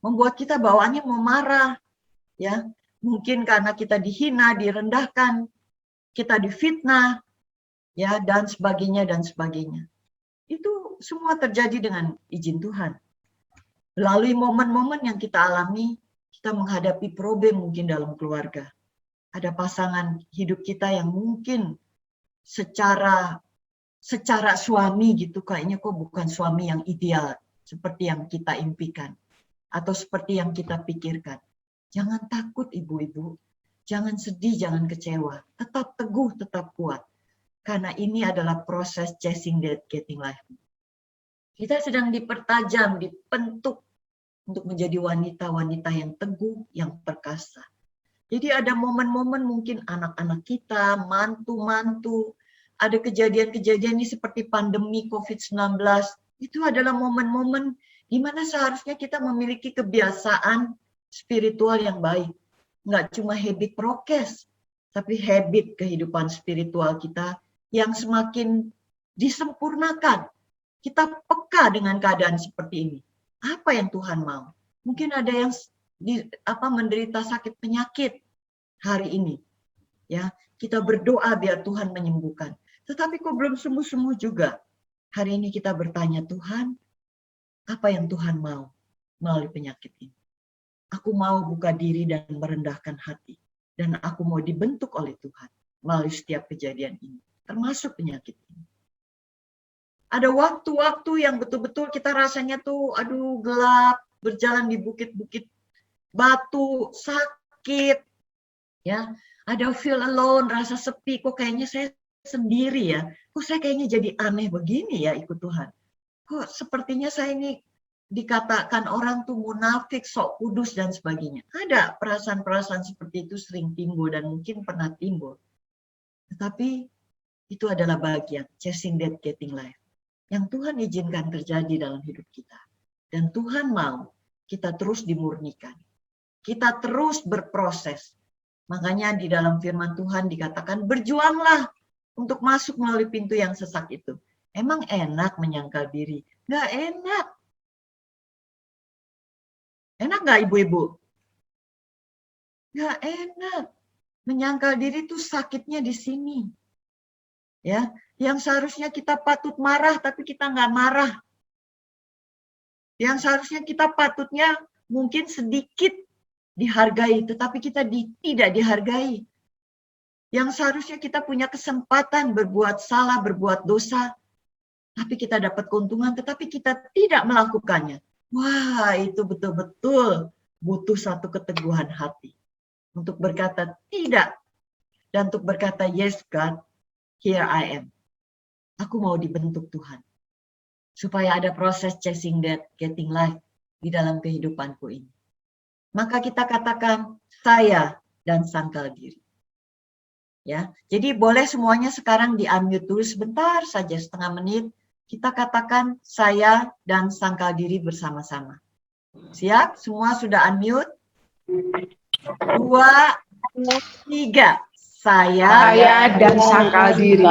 Membuat kita bawaannya mau marah. Ya, mungkin karena kita dihina, direndahkan, kita difitnah, ya, dan sebagainya dan sebagainya. Itu semua terjadi dengan izin Tuhan. Melalui momen-momen yang kita alami, kita menghadapi problem mungkin dalam keluarga. Ada pasangan hidup kita yang mungkin secara suami gitu kayaknya kok bukan suami yang ideal seperti yang kita impikan atau seperti yang kita pikirkan. Jangan takut ibu-ibu, jangan sedih, jangan kecewa, tetap teguh, tetap kuat. Karena ini adalah proses chasing that getting life. Kita sedang dipertajam, dibentuk untuk menjadi wanita-wanita yang teguh, yang perkasa. Jadi ada momen-momen mungkin anak-anak kita, mantu-mantu, ada kejadian-kejadian ini seperti pandemi COVID-19, itu adalah momen-momen di mana seharusnya kita memiliki kebiasaan spiritual yang baik. Nggak cuma habit prokes, tapi habit kehidupan spiritual kita yang semakin disempurnakan. Kita peka dengan keadaan seperti ini. Apa yang Tuhan mau? Mungkin ada yang menderita sakit penyakit hari ini, ya kita berdoa biar Tuhan menyembuhkan. Tetapi kok belum sembuh-sembuh juga. Hari ini kita bertanya, Tuhan, apa yang Tuhan mau melalui penyakit ini? Aku mau buka diri dan merendahkan hati, dan aku mau dibentuk oleh Tuhan melalui setiap kejadian ini, termasuk penyakit ini. Ada waktu-waktu yang betul-betul kita rasanya tuh, aduh gelap, berjalan di bukit-bukit batu, sakit, ya, ada feel alone, rasa sepi, kok kayaknya saya sendiri ya, kok saya kayaknya jadi aneh begini ya ikut Tuhan, kok sepertinya saya ini dikatakan orang tuh munafik, sok kudus dan sebagainya. Ada perasaan-perasaan seperti itu sering timbul dan mungkin pernah timbul. Tetapi itu adalah bagian chasing that getting life yang Tuhan izinkan terjadi dalam hidup kita. Dan Tuhan mau kita terus dimurnikan. Kita terus berproses. Makanya di dalam firman Tuhan dikatakan, berjuanglah untuk masuk melalui pintu yang sesak itu. Emang enak menyangkal diri? Nggak enak. Enak nggak ibu-ibu? Nggak enak. Menyangkal diri itu sakitnya di sini. Ya, yang seharusnya kita patut marah, tapi kita nggak marah. Yang seharusnya kita patutnya mungkin sedikit dihargai, tetapi kita tidak dihargai. Yang seharusnya kita punya kesempatan berbuat salah, berbuat dosa, tapi kita dapat keuntungan, tetapi kita tidak melakukannya. Wah, itu betul-betul butuh satu keteguhan hati untuk berkata tidak dan untuk berkata yes God, here I am. Aku mau dibentuk Tuhan. Supaya ada proses chasing that getting life di dalam kehidupanku ini. Maka kita katakan saya dan sangkal diri. Ya, jadi boleh semuanya sekarang di-unmute dulu sebentar saja, setengah menit. Kita katakan saya dan sangkal diri bersama-sama. Siap? Semua sudah unmute? 2, 3. Saya dan sangkal diri.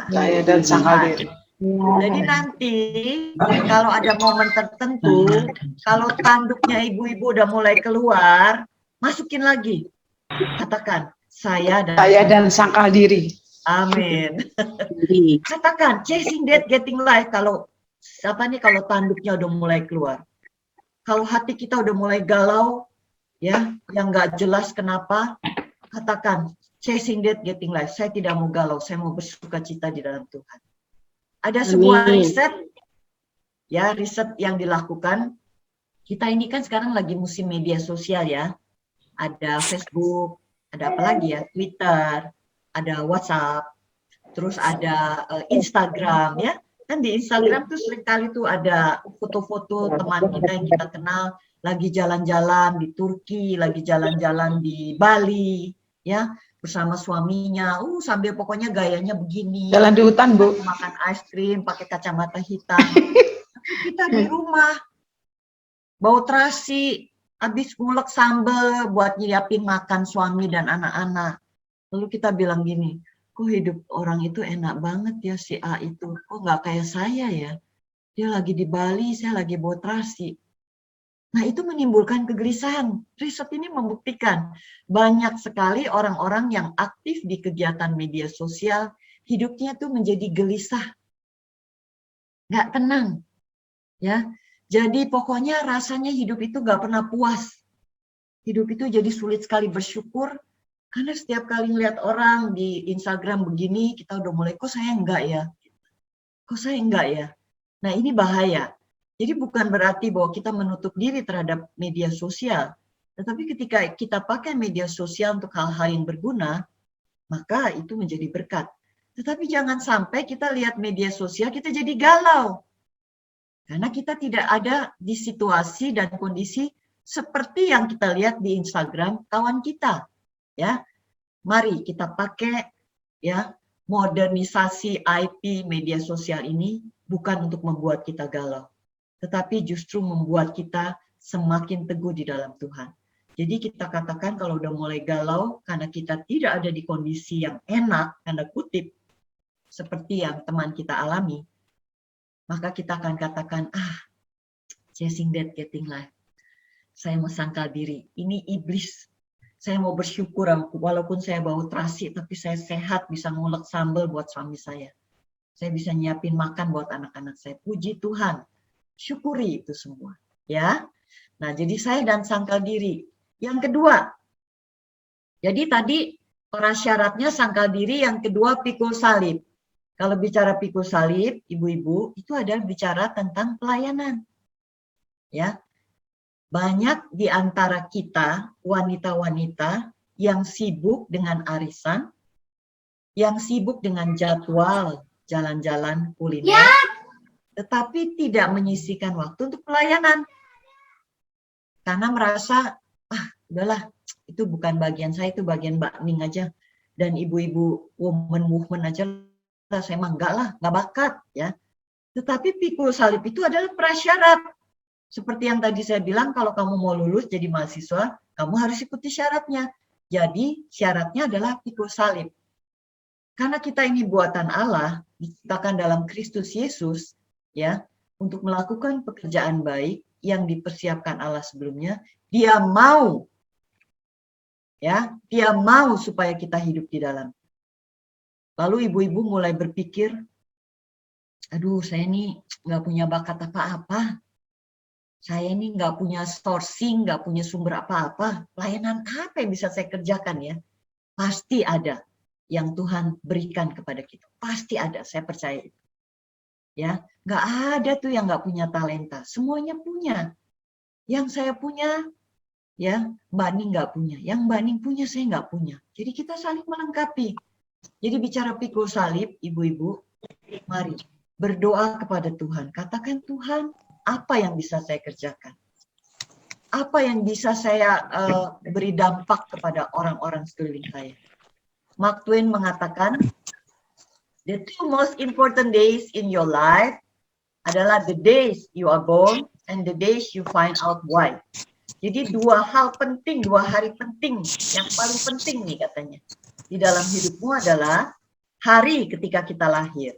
Saya dan sangkal diri. Jadi nanti kalau ada momen tertentu, kalau tanduknya ibu-ibu udah mulai keluar, masukin lagi. Katakan, saya dan sangkal diri. Amin. Katakan, chasing that getting life, kalau tanduknya udah mulai keluar. Kalau hati kita udah mulai galau, ya, yang nggak jelas kenapa, katakan, chasing that getting life. Saya tidak mau galau, saya mau bersukacita di dalam Tuhan. Ada sebuah riset, ya, riset yang dilakukan. Kita ini kan sekarang lagi musim media sosial ya. Ada Facebook, ada apa lagi ya, Twitter, ada WhatsApp, terus ada Instagram ya. Kan di Instagram tuh seringkali tuh ada foto-foto teman kita yang kita kenal lagi jalan-jalan di Turki, lagi jalan-jalan di Bali, ya, bersama suaminya. Sambil pokoknya gayanya begini. Jalan di hutan, Bu. Makan es krim, pakai kacamata hitam. Tapi kita di rumah, bau terasi, habis ngulek sambal buat nyiapin makan suami dan anak-anak. Lalu kita bilang gini, kok hidup orang itu enak banget ya si A itu, kok nggak kayak saya ya, dia lagi di Bali, saya lagi bawa terasi. Nah itu menimbulkan kegelisahan. Riset ini membuktikan banyak sekali orang-orang yang aktif di kegiatan media sosial, hidupnya tuh menjadi gelisah, nggak tenang, ya. Jadi pokoknya rasanya hidup itu nggak pernah puas. Hidup itu jadi sulit sekali bersyukur. Karena setiap kali ngeliat orang di Instagram begini, kita udah mulai, kok saya enggak ya? Kok saya enggak ya? Nah ini bahaya. Jadi bukan berarti bahwa kita menutup diri terhadap media sosial. Tetapi ketika kita pakai media sosial untuk hal-hal yang berguna, maka itu menjadi berkat. Tetapi jangan sampai kita lihat media sosial, kita jadi galau. Karena kita tidak ada di situasi dan kondisi seperti yang kita lihat di Instagram kawan kita. Ya, mari kita pakai ya modernisasi IP media sosial ini bukan untuk membuat kita galau, tetapi justru membuat kita semakin teguh di dalam Tuhan. Jadi kita katakan kalau udah mulai galau karena kita tidak ada di kondisi yang enak, tanda kutip, seperti yang teman kita alami, maka kita akan katakan, chasing that getting life. Saya mau sangkal diri, ini iblis. Saya mau bersyukur walaupun saya bau terasi, tapi saya sehat, bisa ngulek sambal buat suami saya. Saya bisa nyiapin makan buat anak-anak saya. Puji Tuhan, syukuri itu semua. Ya, nah jadi saya dan sangkal diri. Yang kedua, jadi tadi prasyaratnya sangkal diri, yang kedua pikul salib. Kalau bicara pikul salib, ibu-ibu, itu adalah bicara tentang pelayanan. Ya, banyak di antara kita, wanita-wanita yang sibuk dengan arisan, yang sibuk dengan jadwal jalan-jalan kuliner, tetapi tidak menyisihkan waktu untuk pelayanan. Karena merasa, udahlah, itu bukan bagian saya, itu bagian Mbak Ning aja. Dan ibu-ibu woman movement aja, saya mah enggak bakat. Ya. Tetapi pikul salib itu adalah prasyarat. Seperti yang tadi saya bilang, kalau kamu mau lulus jadi mahasiswa, kamu harus ikuti syaratnya. Jadi syaratnya adalah pikul salib. Karena kita ini buatan Allah, diciptakan dalam Kristus Yesus, ya, untuk melakukan pekerjaan baik yang dipersiapkan Allah sebelumnya, Dia mau, ya, Dia mau supaya kita hidup di dalam. Lalu ibu-ibu mulai berpikir, aduh, saya ini nggak punya bakat apa-apa. Saya ini nggak punya sourcing, nggak punya sumber apa-apa. Pelayanan apa yang bisa saya kerjakan ya? Pasti ada yang Tuhan berikan kepada kita. Pasti ada, saya percaya itu. Ya, nggak ada tuh yang nggak punya talenta. Semuanya punya. Yang saya punya, ya Mbak Ning nggak punya. Yang Mbak Ning punya, saya nggak punya. Jadi kita saling melengkapi. Jadi bicara pikul salib, ibu-ibu, mari berdoa kepada Tuhan. Katakan, Tuhan, apa yang bisa saya kerjakan? Apa yang bisa saya beri dampak kepada orang-orang sekeliling saya? Mark Twain mengatakan, the two most important days in your life adalah the days you are born and the days you find out why. Jadi dua hal penting, 2 hari penting, yang paling penting nih katanya, di dalam hidupmu adalah hari ketika kita lahir.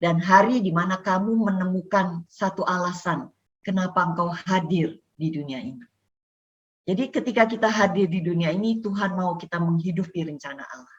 Dan hari di mana kamu menemukan satu alasan kenapa engkau hadir di dunia ini. Jadi ketika kita hadir di dunia ini, Tuhan mau kita menghidupi rencana Allah.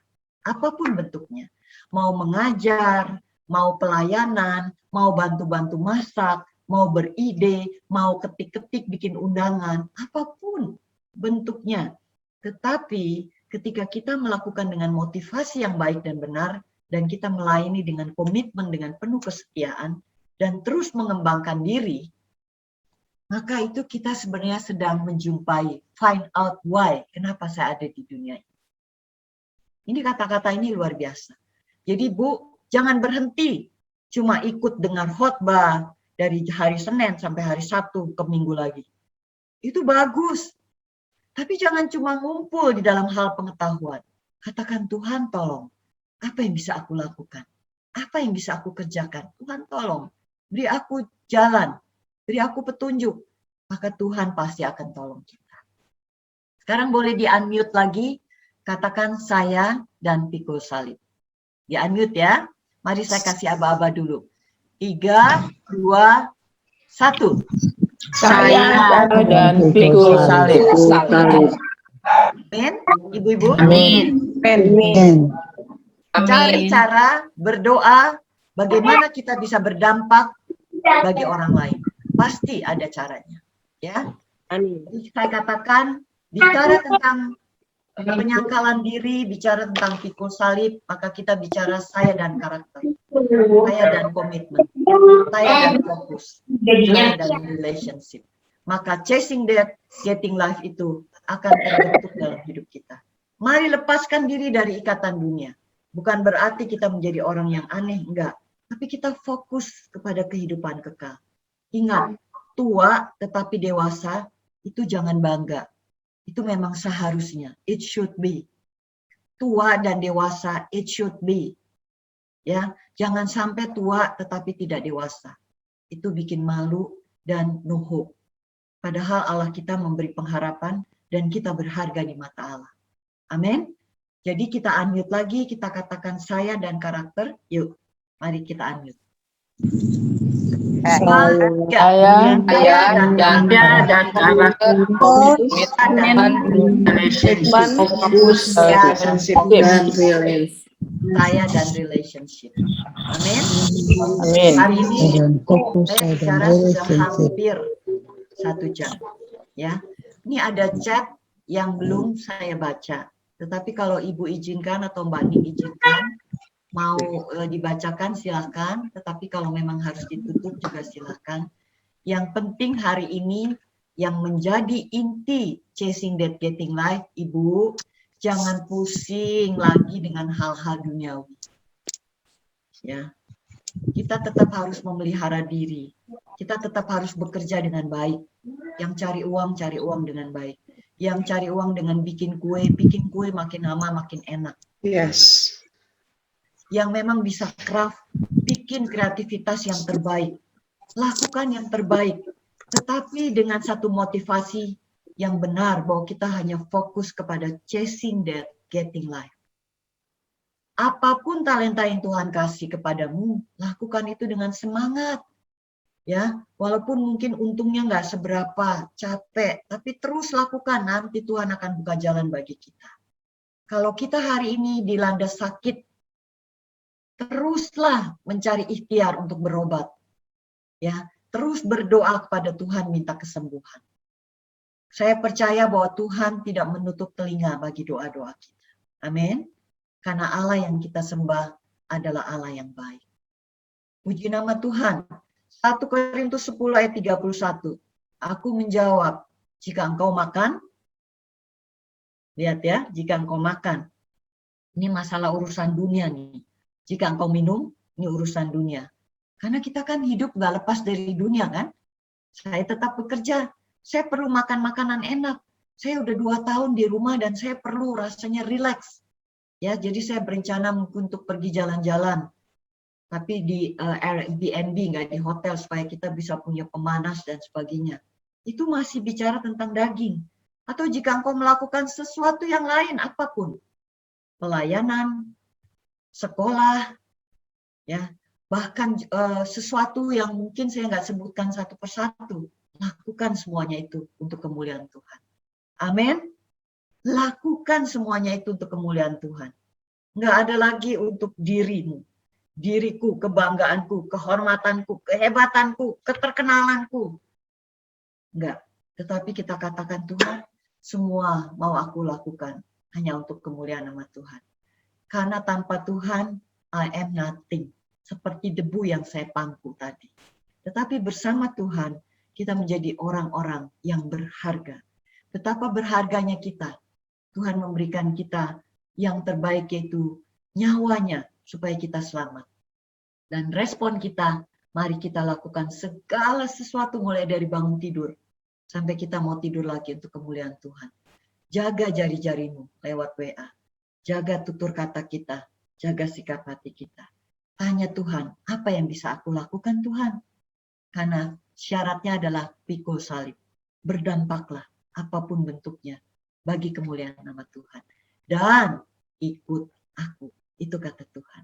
Apapun bentuknya. Mau mengajar, mau pelayanan, mau bantu-bantu masak, mau beride, mau ketik-ketik bikin undangan, apapun bentuknya. Tetapi ketika kita melakukan dengan motivasi yang baik dan benar, dan kita melayani dengan komitmen, dengan penuh kesetiaan, dan terus mengembangkan diri, maka itu kita sebenarnya sedang menjumpai, find out why, kenapa saya ada di dunia ini. Ini kata-kata ini luar biasa. Jadi Bu, jangan berhenti cuma ikut dengar khotbah dari hari Senin sampai hari Sabtu ke Minggu lagi. Itu bagus. Tapi jangan cuma ngumpul di dalam hal pengetahuan. Katakan, Tuhan tolong. Apa yang bisa aku lakukan? Apa yang bisa aku kerjakan? Tuhan tolong, beri aku jalan, beri aku petunjuk. Maka Tuhan pasti akan tolong kita. Sekarang boleh di-unmute lagi, katakan saya dan pikul salib. Di-unmute ya. Mari saya kasih aba-aba dulu. 3, 2, 1. Saya dan pikul salib. Amin. Ibu-ibu. Amin. Cari cara berdoa bagaimana kita bisa berdampak bagi orang lain. Pasti ada caranya. Ya. Jadi saya katakan, bicara tentang penyangkalan diri, bicara tentang pikul salib, maka kita bicara saya dan karakter. Saya dan komitmen. Saya dan fokus. Saya dan relationship. Maka chasing that, getting life itu akan terbentuk dalam hidup kita. Mari lepaskan diri dari ikatan dunia. Bukan berarti kita menjadi orang yang aneh, enggak. Tapi kita fokus kepada kehidupan kekal. Ingat, tua tetapi dewasa itu jangan bangga. Itu memang seharusnya. It should be. Tua dan dewasa, it should be. Ya, jangan sampai tua tetapi tidak dewasa. Itu bikin malu dan nuhuk. Padahal Allah kita memberi pengharapan dan kita berharga di mata Allah. Amin. Jadi kita unmute lagi, kita katakan saya dan karakter. Yuk, mari kita unmute. Saya dan karakter Fokus relationship. Saya dan relationship. Amin. Amin. Hari ini saya bicara sudah hampir 1 jam. Ya, ini ada chat yang belum saya baca. Tetapi kalau Ibu izinkan atau Mbak Ning izinkan, mau dibacakan silakan. Tetapi kalau memang harus ditutup juga silakan. Yang penting hari ini yang menjadi inti Chasing That Getting Life, Ibu, jangan pusing lagi dengan hal-hal duniawi. Ya, kita tetap harus memelihara diri. Kita tetap harus bekerja dengan baik. Yang cari uang dengan baik. Yang cari uang dengan bikin kue makin lama makin enak. Yes. Yang memang bisa craft, bikin kreativitas yang terbaik. Lakukan yang terbaik. Tetapi dengan satu motivasi yang benar bahwa kita hanya fokus kepada chasing that getting life. Apapun talenta yang Tuhan kasih kepadamu, lakukan itu dengan semangat. Ya, walaupun mungkin untungnya nggak seberapa, capek, tapi terus lakukan, nanti Tuhan akan buka jalan bagi kita. Kalau kita hari ini dilanda sakit, teruslah mencari ikhtiar untuk berobat. Ya, terus berdoa kepada Tuhan minta kesembuhan. Saya percaya bahwa Tuhan tidak menutup telinga bagi doa-doa kita. Amin. Karena Allah yang kita sembah adalah Allah yang baik. Puji nama Tuhan. 1 Korintus 10 ayat 31. Aku menjawab, jika engkau makan, lihat ya, jika engkau makan. Ini masalah urusan dunia nih. Jika engkau minum, ini urusan dunia. Karena kita kan hidup gak lepas dari dunia kan. Saya tetap bekerja. Saya perlu makan makanan enak. Saya udah 2 tahun di rumah dan saya perlu rasanya rileks. Ya, jadi saya berencana untuk pergi jalan-jalan. Tapi di Airbnb, nggak di hotel, supaya kita bisa punya pemanas dan sebagainya. Itu masih bicara tentang daging. Atau jika engkau melakukan sesuatu yang lain, apapun. Pelayanan, sekolah, ya, bahkan sesuatu yang mungkin saya nggak sebutkan satu persatu. Lakukan semuanya itu untuk kemuliaan Tuhan. Amin. Lakukan semuanya itu untuk kemuliaan Tuhan. Nggak ada lagi untuk dirimu. Diriku, kebanggaanku, kehormatanku, kehebatanku, keterkenalanku. Enggak. Tetapi kita katakan Tuhan, semua mau aku lakukan hanya untuk kemuliaan nama Tuhan. Karena tanpa Tuhan, I am nothing. Seperti debu yang saya pangku tadi. Tetapi bersama Tuhan, kita menjadi orang-orang yang berharga. Betapa berharganya kita. Tuhan memberikan kita yang terbaik, yaitu nyawanya, supaya kita selamat. Dan respon kita, mari kita lakukan segala sesuatu mulai dari bangun tidur sampai kita mau tidur lagi untuk kemuliaan Tuhan. Jaga jari-jarimu lewat WA. Jaga tutur kata kita, jaga sikap hati kita. Tanya Tuhan, apa yang bisa aku lakukan Tuhan? Karena syaratnya adalah pikul salib. Berdampaklah apapun bentuknya bagi kemuliaan nama Tuhan. Dan ikut aku. Itu kata Tuhan.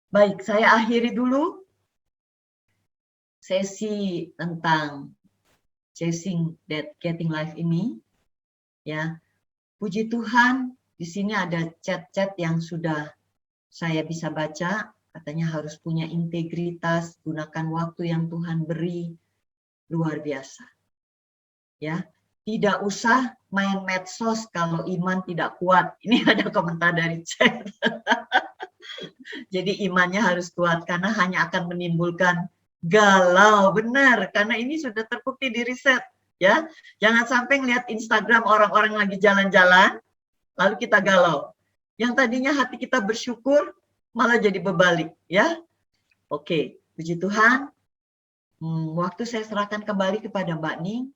Baik, saya akhiri dulu sesi tentang Chasing That Getting Life ini. Ya, puji Tuhan, di sini ada chat-chat yang sudah saya bisa baca. Katanya harus punya integritas, gunakan waktu yang Tuhan beri, luar biasa. Ya, tidak usah main medsos kalau iman tidak kuat. Ini ada komentar dari chat. Jadi imannya harus kuat karena hanya akan menimbulkan galau. Benar, karena ini sudah terbukti di riset. Ya, jangan sampai ngelihat Instagram orang-orang lagi jalan-jalan, lalu kita galau. Yang tadinya hati kita bersyukur, malah jadi berbalik. Ya, oke, puji Tuhan. Waktu saya serahkan kembali kepada Mbak Ning,